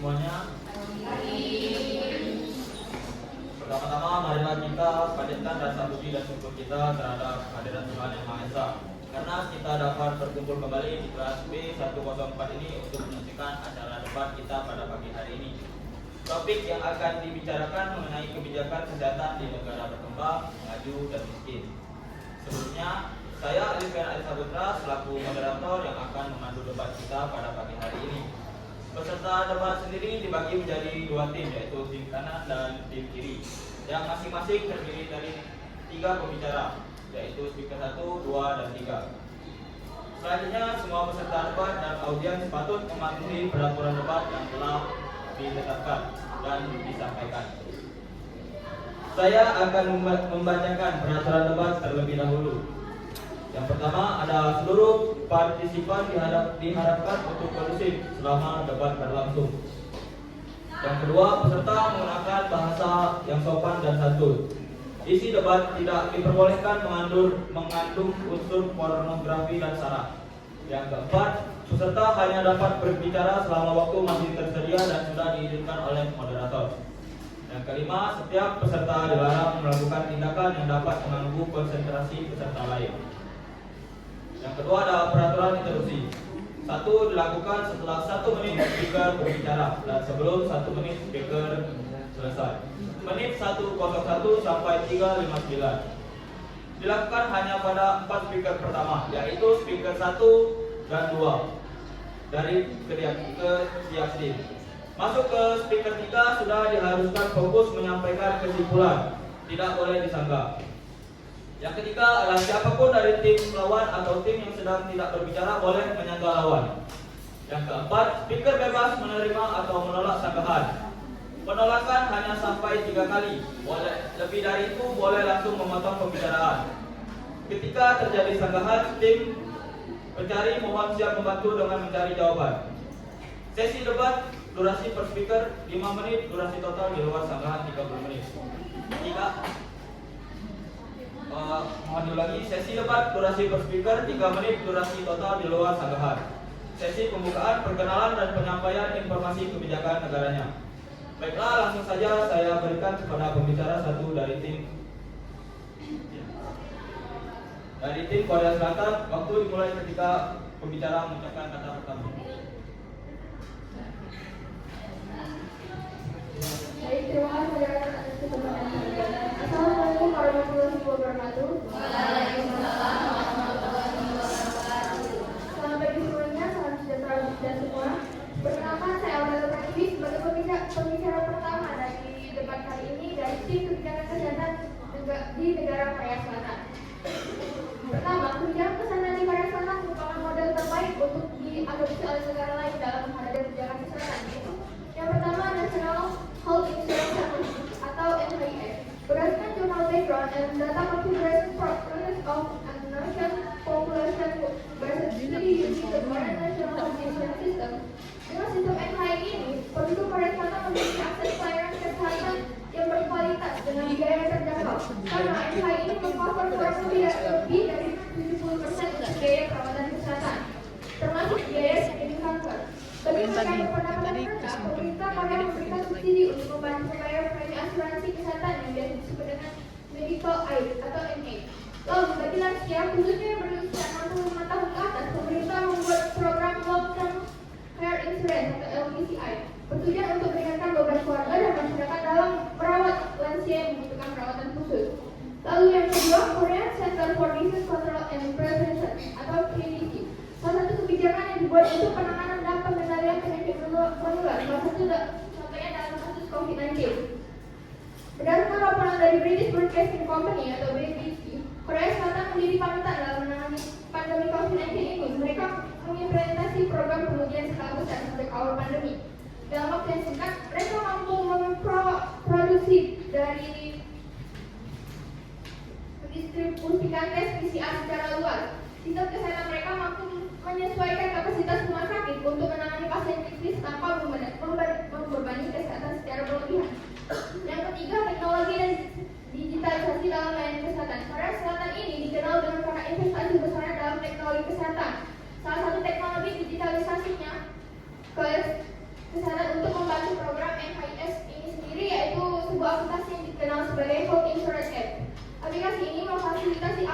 semuanya. Pertama-tama marilah kita panjatkan rasa puji dan syukur kita terhadap kehadiran Tuhan Yang Maha Esa, karena kita dapat berkumpul kembali di kelas B104 ini untuk menyaksikan acara debat kita pada pagi hari ini. Topik yang akan dibicarakan mengenai kebijakan kesehatan di negara berkembang, maju, dan miskin. Sebelumnya, saya Alifan Alisaputra selaku moderator yang akan memandu debat kita pada pagi hari ini. Peserta debat sendiri dibagi menjadi dua tim, yaitu tim kanan dan tim kiri, yang masing-masing terdiri dari 3 pembicara, yaitu speaker 1, 2, dan 3. Selanjutnya, semua peserta debat dan audiens patut mematuhi peraturan debat yang telah ditetapkan dan disampaikan. Saya akan membacakan peraturan debat terlebih dahulu. Yang pertama, ada seluruh partisipan diharapkan untuk kondusif selama debat berlangsung. Yang kedua, peserta menggunakan bahasa yang sopan dan santun. Isi debat tidak diperbolehkan mengandung unsur pornografi dan sara. Yang keempat, peserta hanya dapat berbicara selama waktu masih tersedia dan sudah diizinkan oleh moderator. Yang kelima, setiap peserta dilarang melakukan tindakan yang dapat mengganggu konsentrasi peserta lain. Yang kedua, ada peraturan interupsi. 1. Dilakukan setelah 1 menit speaker berbicara dan sebelum 1 menit speaker selesai. Menit 1:01 sampai 3:59. Dilakukan hanya pada 4 speaker pertama, yaitu speaker 1 dan 2 dari setiap tim. Masuk ke speaker 3 sudah diharuskan fokus menyampaikan kesimpulan, tidak boleh disanggah. Yang ketiga adalah siapapun dari tim lawan atau tim yang sedang tidak berbicara boleh menyanggah lawan. Yang keempat, speaker bebas menerima atau menolak sanggahan. Penolakan hanya sampai 3 kali. Lebih dari itu boleh langsung memotong pembicaraan. Ketika terjadi sanggahan, tim pencari mohon siap membantu dengan mencari jawaban. Sesi debat durasi per speaker 5 menit, durasi total di luar sanggahan 30 menit. Mohon diulangi, sesi debat durasi per speaker 3 menit, durasi total di luar sanggahan. Sesi pembukaan, perkenalan, dan penyampaian informasi kebijakan negaranya. Baiklah, langsung saja saya berikan kepada pembicara 1 dari tim Korea Selatan. Waktu dimulai ketika pembicara mengucapkan kata pertama. Baik, terima kasih atas kesempatan ini. Assalamualaikum warahmatullahi wabarakatuh. Waalaikumsalam warahmatullahi wabarakatuh. Selamat pagi semuanya, salam sejahtera kita semua. Perkenalkan, saya Aurel Prakiwi sebagai pembicara pertama dari debat kali ini dari tim kebijakan kesehatan di negara Korea Selatan. Pertama, kebijakan kesehatan di Korea Selatan merupakan model terbaik untuk diadopsi oleh negara lain dalam menghadapi kebijakan kesehatan, yaitu yang pertama, National Health Insurance Service atau NHIS. Berdasarkan jurnal Background and Data Configuration Process of American Population versus Study using the Korean National Health Insurance System. Dengan sistem NHI ini, penduduk Korea Selatan memiliki akses pelayanan kesehatan yang berkualitas dengan biaya yang terjangkau. Karena NHI ini mengcover kurang lebih dari 70% biaya perawatan kesehatan, termasuk biaya screening kanker. Bagi mereka yang berpendapatan rendah, pemerintah Korea memberikan subsidi untuk membantu membayar premi asuransi kesehatan yang biasa disebut dengan medical aid atau MA. Lalu bagi lansia, khususnya yang berusia 65 tahun ke atas, pemerintah membuat program Long Term Care Insurance atau LTCI, bertujuan untuk meringankan beban keluarga dan masyarakat dalam merawat lansia yang membutuhkan perawatan khusus. Lalu yang kedua, Korean Center for Disease Control and Prevention atau KDC. Salah satu kebijakan yang dibuat untuk penanganan dan pengendalian penyakit menular, salah satu contohnya dalam kasus COVID-19. Berdasarkan laporan dari British Broadcasting Company atau BBC, Korea Selatan menjadi panutan dalam menangani pandemi COVID-19 ini. Mereka mengimplementasi program pengujian skala besar sejak awal pandemi. Dalam waktu yang singkat, mereka mampu memproduksi dari mendistribusikan tes PCR secara luas. Sistem kesehatan mereka mampu menyesuaikan kapasitas rumah sakit untuk menangani pasien kritis tanpa membebani kesehatan secara berlebihan. Yang ketiga, teknologi dan digitalisasi dalam layanan kesehatan. Korea Selatan ini dikenal dengan karena investasi besarnya dalam teknologi kesehatan. Salah satu teknologi digitalisasinya kesehatan untuk membantu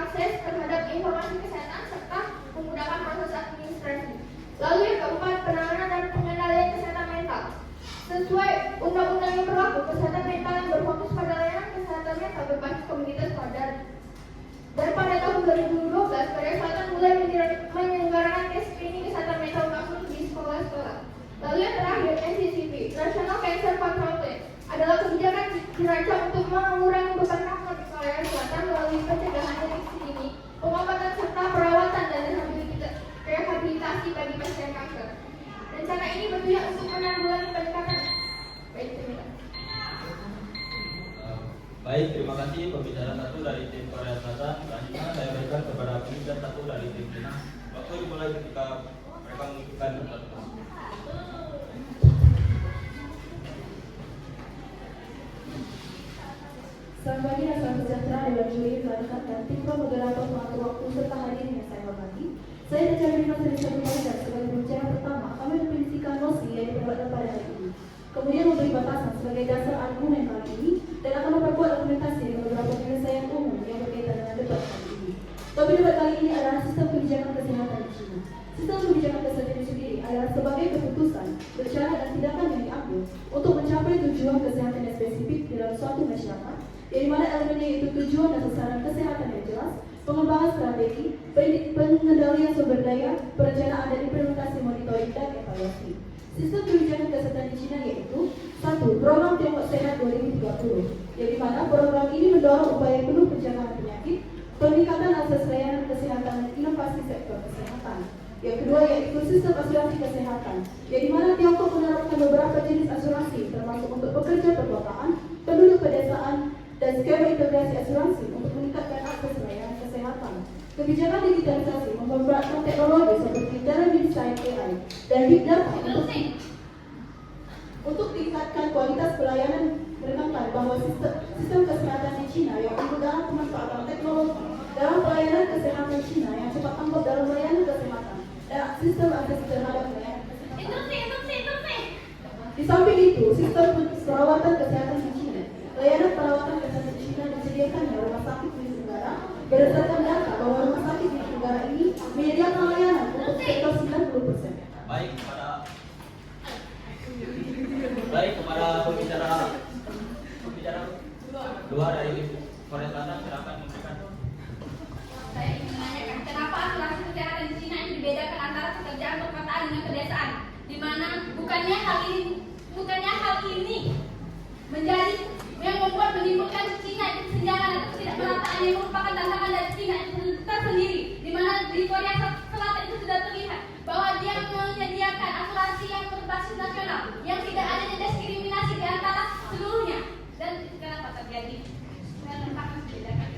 akses terhadap informasi kesehatan serta memudahkan proses administrasi. Lalu yang keempat, penanganan dan pengendalian kesehatan mental. Sesuai undang-undang yang berlaku, kesehatan mental yang berfokus pada layanan kesehatan mental berbasis komunitas sadar. Dan pada tahun 2012, Korea Selatan mulai menyelenggarakan tes screening kesehatan mental langsung di sekolah-sekolah. Lalu yang terakhir, NCCP, National Cancer Control Plan, adalah kebijakan dirancang untuk mengurangi beban kanker di Korea Selatan melalui pencegahan deteksi dini, pengobatan serta perawatan dan rehabilitasi bagi pasien kanker. Rencana ini bertujuan untuk menanggulangi peningkatan. Baik, terima kasih pembicara satu dari tim Korea Selatan. Selanjutnya saya berikan kepada pembicara satu dari tim Cina. Waktu dimulai ketika mereka menunjukkan pertanyaan. Selamat pagi dan salam sejahtera Dewan Juri Pelayanan dan tim moderator pengatur waktu serta hadirin yang saya hormati. Saya Dr. Rina Seri Pelayanan sebagai pembicara pertama. Kami memprinsipkan nosi yang diperbuatkan pada hari ini. Kemudian memberi batasan sebagai dasar argumen kali ini dan akan memperkuat argumentasi dengan beberapa penyelesaian umum yang berkaitan dengan debat kali ini. Topik debat kali ini adalah sistem kebijakan kesehatan di China. Sistem kebijakan kesehatan itu sendiri adalah sebagai keputusan, rencana dan tindakan yang diambil untuk mencapai tujuan kesehatan yang spesifik dalam suatu masyarakat, yang dimana elemennya itu tujuan dan sasaran kesehatan yang jelas, pengembangan strategi, pengendalian sumber daya, perencanaan dan implementasi monitoring dan evaluasi. Sistem kebijakan kesehatan di China yaitu 1. Program Tiongkok Sehat 2030, yang dimana program ini mendorong upaya penuh pencegahan penyakit, peningkatan akses layanan kesehatan dan inovasi sektor kesehatan. Yang kedua yaitu sistem asuransi kesehatan, yang dimana Tiongkok menerapkan beberapa jenis asuransi termasuk untuk pekerja perkotaan, penduduk pedesaan, dan skema integrasi asuransi untuk meningkatkan akses layanan kesehatan. Kebijakan digitalisasi memanfaatkan teknologi seperti telemedicine AI dan big data untuk tingkatkan kualitas pelayanan, menekankan bahwa sistem kesehatan di China yang menggunakan pemanfaatan teknologi dalam pelayanan kesehatan China yang cepat tanggap dalam layanan kesehatan dan sistem akses terhadap layanan kesehatan. Di samping itu, sistem perawatan kesehatan di China, layanan perawatan kesehatan di China disediakannya rumah sakit milik negara berdasarkan data bahwa rumah sakit milik negara ini menyediakan layanan untuk sekitar 90%. Baik kepada pembicara dua dari Korea Selatan, silakan memberikan. Saya ingin menanyakan kenapa asuransi kesehatan di Cina ini dibedakan antara pekerjaan perkotaan dengan pedesaan, di mana bukannya hal ini menjadi yang membuat menimbulkan Cina itu kesenjangan atau ketidakmerataan yang merupakan tantangan dari Cina itu tersendiri, di mana di Korea Selatan itu sudah terlihat bahwa dia menyediakan asuransi yang berbasis nasional yang tidak adanya diskriminasi di antara seluruhnya. Dan kenapa terjadi? Saya akan membedakan.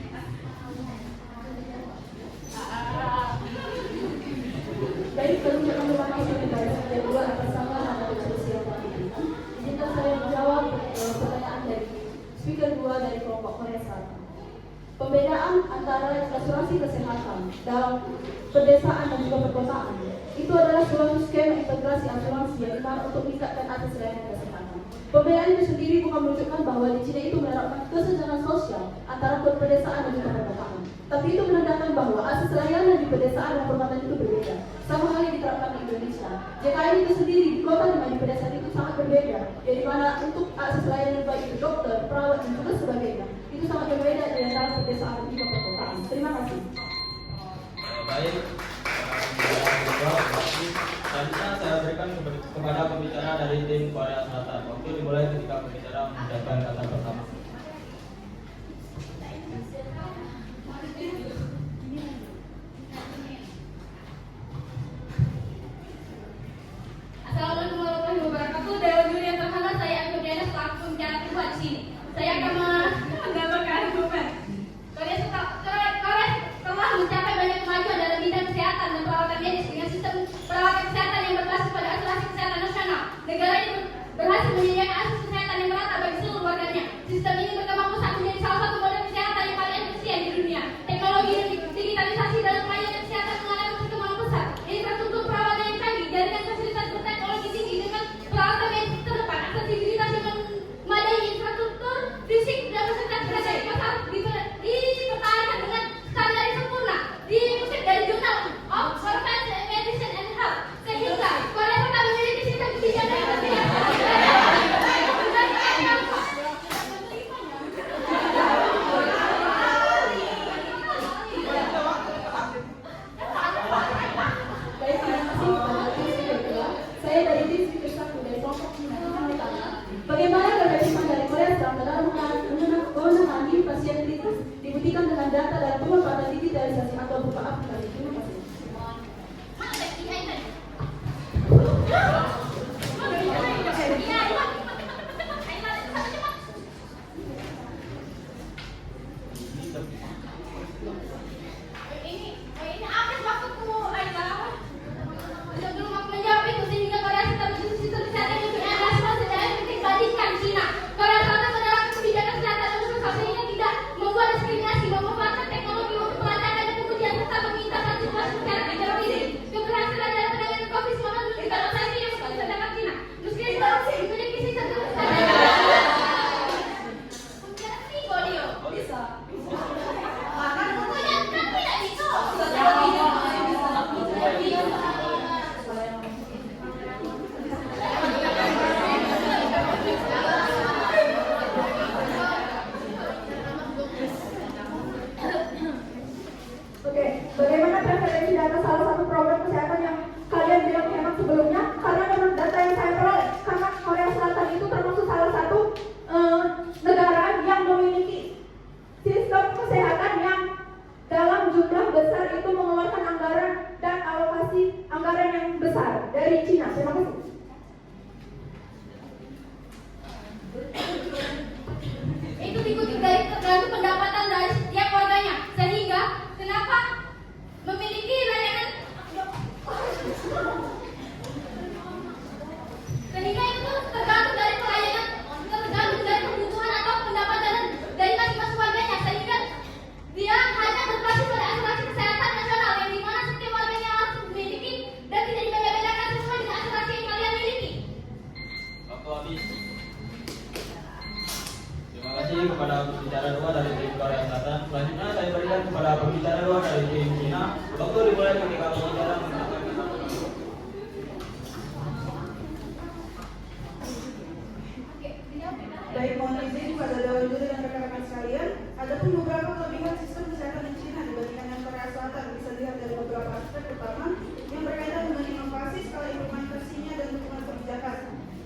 Baik, perbincangan memahami negara yang dua atas sama atau diskusi yang penting. Jika saya menjawab pertanyaan dari speaker 2 dari kelompok Korea Selatan. Pembedaan antara asuransi kesehatan dalam pedesaan dan juga perkotaan itu adalah suatu skema integrasi asuransi yang dimana untuk meningkatkan akses layanan kesehatan. Pembedaan itu sendiri bukan menunjukkan bahwa di China itu menerapkan kesenjangan sosial antara pedesaan dan juga perkotaan, tapi itu menandakan bahwa akses layanan di pedesaan dan perkotaan itu berbeda, sama halnya diterapkan di Indonesia. JKN itu sendiri di kota dengan di pedesaan itu sangat berbeda, di mana untuk akses layanan baik itu dokter, perawat dan juga sebagainya itu sangat berbeda di antara pedesaan dan juga perkotaan. Terima kasih. Baik, selanjutnya saya berikan kepada pembicara dari tim Korea Selatan. Waktu dimulai ketika pembicara mengucapkan kata pertama. Assalamualaikum warahmatullahi wabarakatuh. Dewan juri yang terhormat, saya Anggodiana selaku pembicara kedua di sini. Saya akan menggambarkan argumen. Korea telah mencapai banyak kemajuan dalam bidang kesehatan dan perawatan medis dengan sistem perawatan kesehatan yang berbasis pada asuransi kesehatan nasional. Negara ini berhasil menyediakan akses kesehatan yang merata bagi seluruh warganya. Sistem ini berkembang pesat menjadi salah satu model kesehatan yang paling efisien di dunia. Teknologi dan digitalisasi dalam pelayanan kesehatan mengalami perkembangan pesat. Infrastruktur perawatan yang canggih, jaringan fasilitas berteknologi tinggi dengan peralatan medis terdepan, aksesibilitas yang memadai, infrastruktur fisik dan fasilitas beragam harus dipertahankan dengan standarisasi besar dari Cina. Terima kasih. Itu dikutip dari tergantung pendapatan dari setiap warganya, sehingga kenapa memiliki layanan sehingga itu tergantung dari pelayanan, tergantung dari kebutuhan atau pendapatan dari masing-masing warganya, sehingga dia hanya berbasis pada asuransi kesehatan nasional yang dimana setiap warganya harus memiliki dan tidak dibeda-bedakan sesuai dengan asuransi yang kalian miliki. Waktu habis. Terima kasih kepada pembicara 2 dari tim Korea Selatan. Selanjutnya saya berikan kepada pembicara 2 dari tim Cina. Waktu dimulai ketika pembicara menggunakan Baik, mohon izin pada Dewan Juri dan rekan-rekan sekalian, adapun beberapa kelebihan sistem kesehatan di Cina dibandingkan yang Korea Selatan bisa dilihat dari beberapa aspek. Pertama, yang berkaitan dengan inovasi, skala implementasinya dan dukungan kebijakan.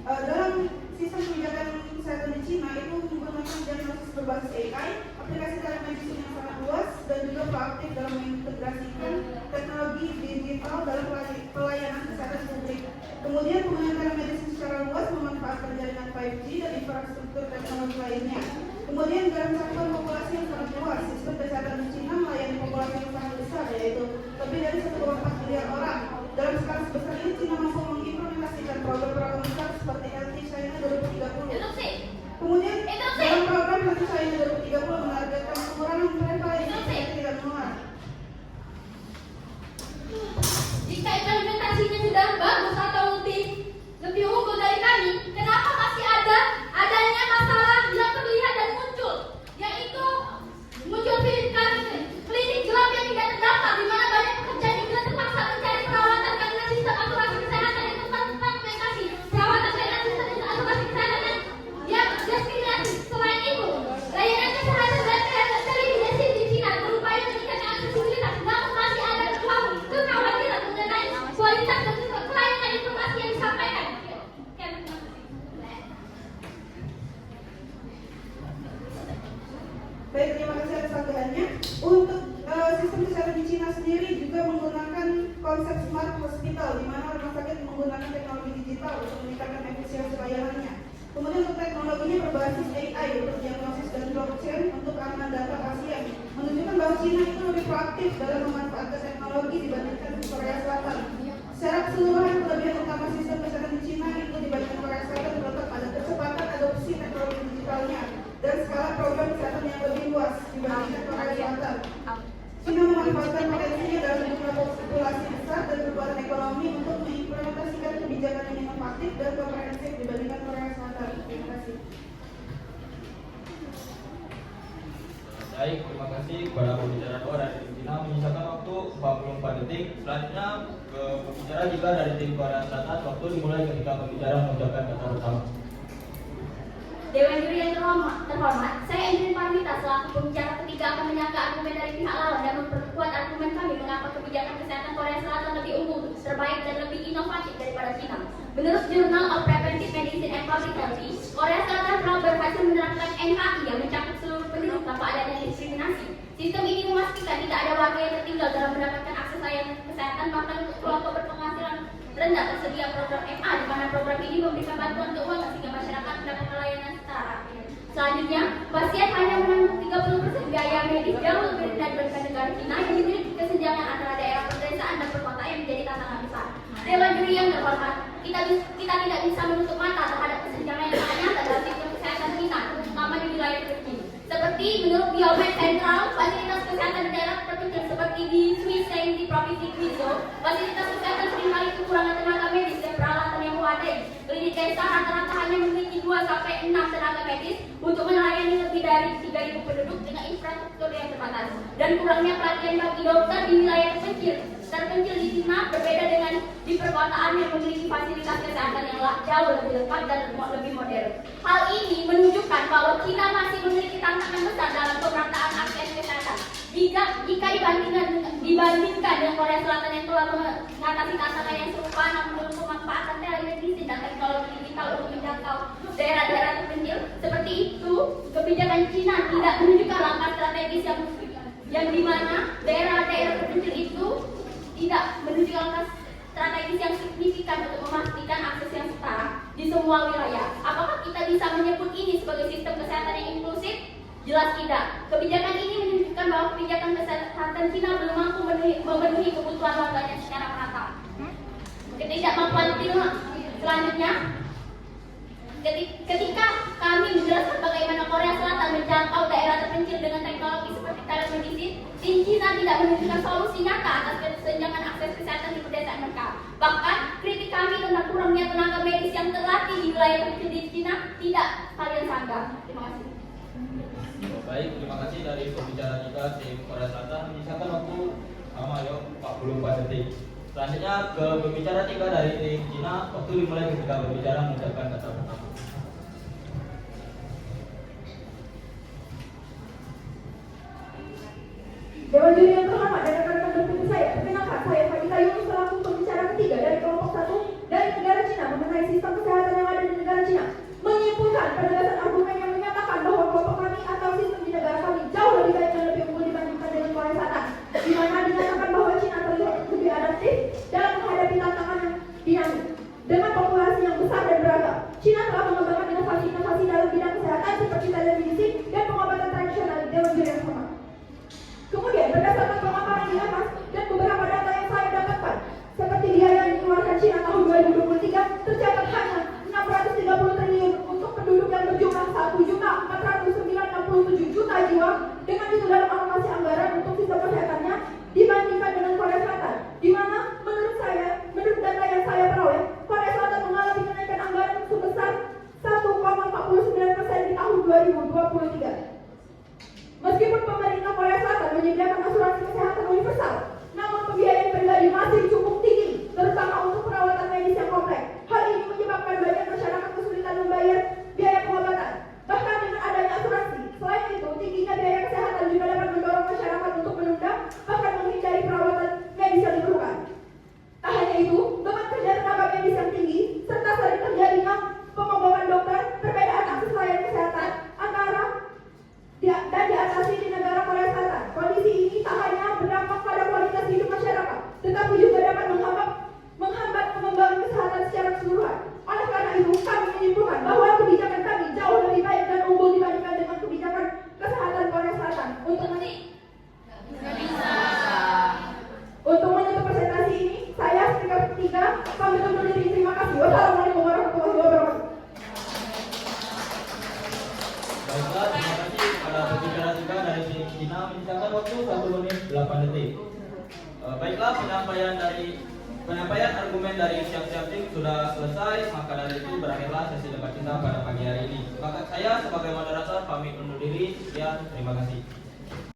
Dalam sistem kebijakan kesehatan di Cina itu menggunakan diagnosis berbasis AI, aplikasi telemedicine yang sangat luas, dan juga proaktif dalam mengintegrasikan teknologi digital dalam pelayanan kesehatan publik. Kemudian penggunaan telemedicine secara luas memanfaatkan jaringan 5G dan infrastruktur teknologi lainnya. Kemudian dalam cakupan populasi yang sangat luas, sistem kesehatan di Cina melayani populasi yang sangat besar, yaitu lebih dari 1,4 miliar orang. Dalam skala sebesar ini, Cina mampu mengimplementasikan program-program besar seperti Healthy China 2030. Kemudian dalam program Healthy China 2030 menargetkan pengurangan prevalensi tidak menular. Jika implementasinya sudah bagus atau lebih unggul dari kami, kenapa masih adanya masalah yang terlihat dan muncul, yaitu muncul klinik gelap yang tidak terdaftar, di mana banyak pekerja migran terpaksa mencari perawatan karena sistem asuransi kesehatan yang terfragmentasi, perawatan dengan sistem asuransi kesehatan yang diskriminasi. Selain itu, layanan kesehatan dan telemedicine di Cina berupaya meningkatkan aksesibilitas, namun masih ada kekhawatiran mengenai kualitas dan kelayakan informasi yang disampaikan. Baik, terima kasih atas tambahannya. Untuk sistem kesehatan di Cina sendiri juga menggunakan konsep smart hospital, di mana rumah sakit menggunakan teknologi digital untuk meningkatkan efisiensi layanannya. Kemudian untuk teknologinya berbasis AI untuk diagnosis dan blockchain untuk keamanan data pasien, menunjukkan bahwa Cina itu lebih proaktif dalam memanfaatkan teknologi dibandingkan Korea Selatan. Secara keseluruhan, kelebihan utama sistem kesehatan di Cina itu dibandingkan Korea Selatan terletak pada kecepatan adopsi teknologi digitalnya dan skala program kesehatan yang lebih luas dibandingkan Korea Selatan. Cina memanfaatkan potensinya dalam jumlah populasi besar dan pertumbuhan ekonomi untuk mengimplementasikan kebijakan yang inovatif dan komprehensif dibandingkan Korea Selatan. Terima kasih. Baik, terima kasih kepada pembicara 2 dari tim Cina. Menyisakan waktu 44 detik. Selanjutnya ke pembicara juga dari tim Korea Selatan. Waktu dimulai ketika pembicara mengucapkan kata pertama. Dewan Juri yang terhormat, saya Endrin Parmita selaku pembicara ketiga akan menyangka argumen dari pihak lawan dan memperkuat argumen kami mengapa kebijakan kesehatan Korea Selatan lebih unggul, terbaik dan lebih inovatif daripada Cina. Menurut Journal of Preventive Medicine and Public Health, Korea Selatan telah berhasil menerapkan NHI yang mencakup seluruh penduduk tanpa adanya diskriminasi. Sistem ini memastikan tidak ada warga yang tertinggal dalam mendapatkan akses layanan kesehatan, bahkan untuk kelompok berpenghasilan rendah tersedia program MA, di mana program ini memberikan bantuan keuangan sehingga masyarakat mendapat pelayanan setara. Selanjutnya, pasien hanya menanggung 30% biaya medis jauh lebih rendah dibandingkan negara Cina yang dimiliki kesenjangan antara daerah pedesaan dan perkotaan yang menjadi tantangan besar. Dewan Juri yang terhormat, kita tidak bisa menutup mata terhadap kesenjangan yang sangat nyata dalam sistem kesehatan kita, terutama di wilayah terkecil. Seperti menurut Biomed Central, fasilitas kesehatan di daerah terpencil seperti di Swiss Saint di Provinsi Guizhou, fasilitas kesehatan seringkali kekurangan tenaga medis dan peralatan yang memadai. Klinik desa rata-rata hanya memiliki 2-6 tenaga medis untuk melayani lebih dari 3.000 penduduk dengan infrastruktur yang terbatas. Dan kurangnya pelatihan bagi dokter di wilayah terpencil di Cina berbeda dengan di perkotaan yang memiliki fasilitas kesehatan yang jauh lebih lengkap dan lebih modern. Hal ini menunjukkan bahwa Cina masih memiliki tantangan besar dalam pemerataan akses kesehatan. Jika dibandingkan dengan Korea Selatan yang telah mengatasi tantangan yang serupa, namun belum memanfaatkan telemedicine dan teknologi digital untuk menjangkau daerah-daerah terpencil, seperti itu, kebijakan Cina tidak menunjukkan langkah strategis yang dimana daerah-daerah terpencil itu tidak menunjukkan langkah strategis yang signifikan signifikan untuk memastikan akses yang setara di semua wilayah. Apakah kita bisa menyebut ini sebagai sistem kesehatan yang inklusif? Jelas tidak. Kebijakan ini menunjukkan bahwa kebijakan kesehatan Cina belum mampu memenuhi kebutuhan warganya secara merata. Ketidakmampuan Cina selanjutnya, ketika kami menjelaskan bagaimana Korea Selatan menjangkau daerah terpencil dengan teknologi seperti telemedicine, Cina tidak menunjukkan solusi nyata atas kesenjangan akses kesehatan di pedesaan mereka. Bahkan, kritik kami tentang kurangnya tenaga medis yang terlatih di wilayah terpencil di Cina tidak kalian sanggah. Terima kasih. Baik, terima kasih dari pembicara kita tim Korea Selatan. Menyisakan waktu sama yuk 44 detik. Selanjutnya ke pembicara 3 dari tim Cina. Waktu dimulai ketika berbicara mengucapkan kata pertama. Dewan juri yang terhormat dan rekan-rekan bertemu saya, perkenalkan saya Fadila Yunus selaku pembicara ketiga dari kelompok 1 dari negara Cina mengenai sistem kesehatan yang ada di negara Cina. Menyimpulkan penegasan argumen yang menyatakan bahwa kelompok kami atau sistem di negara kami jauh lebih baik dan lebih unggul dibandingkan dengan Korea Selatan, di mana dinyatakan bahwa Cina terlihat lebih adaptif dalam menghadapi tantangan yang dinamis. Dengan populasi yang besar dan beragam, Cina telah mengembangkan inovasi-inovasi dalam bidang kesehatan seperti telemedicine dan pengobatan tradisional. Dewan juri yang terhormat. Kemudian berdasarkan pemaparan di atas dan beberapa data yang saya dapatkan, seperti biaya yang dikeluarkan Cina tahun 2023 tercatat hanya 630 triliun untuk penduduk yang berjumlah 1.497 juta jiwa. Dengan itu dalam alokasi anggaran untuk sistem kesehatannya dibandingkan dengan Korea Selatan, di mana menurut data yang saya peroleh, Korea Selatan mengalami kenaikan anggaran sebesar 1,49% di tahun 2023. Meskipun pemerintah Korea Selatan menyediakan asuransi kesehatan universal, namun pembiayaan pribadi masih cukup tinggi, terutama untuk perawatan medis yang kompleks. Hal ini menyebabkan banyak masyarakat kesulitan membayar biaya pengobatan. Bahkan dengan adanya asuransi, selain itu tingginya biaya kesehatan juga dapat mendorong masyarakat untuk menunda bahkan menghindari perawatan medis yang diperlukan. Tak hanya itu, beban kerja tenaga medis yang tinggi serta sering terjadinya pemogokan dokter, perbedaan akses layanan kesehatan antara dan diatasi di negara Korea Selatan. Kondisi ini tak hanya berdampak pada kualitas hidup masyarakat, tetapi juga dapat menghambat pengembangan kesehatan secara keseluruhan. Oleh karena itu, kami menyimpulkan bahwa kebijakan kami jauh lebih baik dan unggul dibandingkan dengan kebijakan kesehatan Korea Selatan. Untuk menutup presentasi ini, saya speaker ketiga, kami undur diri. Terima kasih. Wassalamualaikum warahmatullahi wabarakatuh. Baiklah, terima kasih kepada pembicara juga dari tim Cina. Menyisakan waktu 1 menit 8 detik. Baiklah, penyampaian argumen dari siap-siap tim sudah selesai. Maka dari itu berakhirlah sesi debat kita pada pagi hari ini. Maka saya sebagai moderator pamit undur diri. Sekian, terima kasih.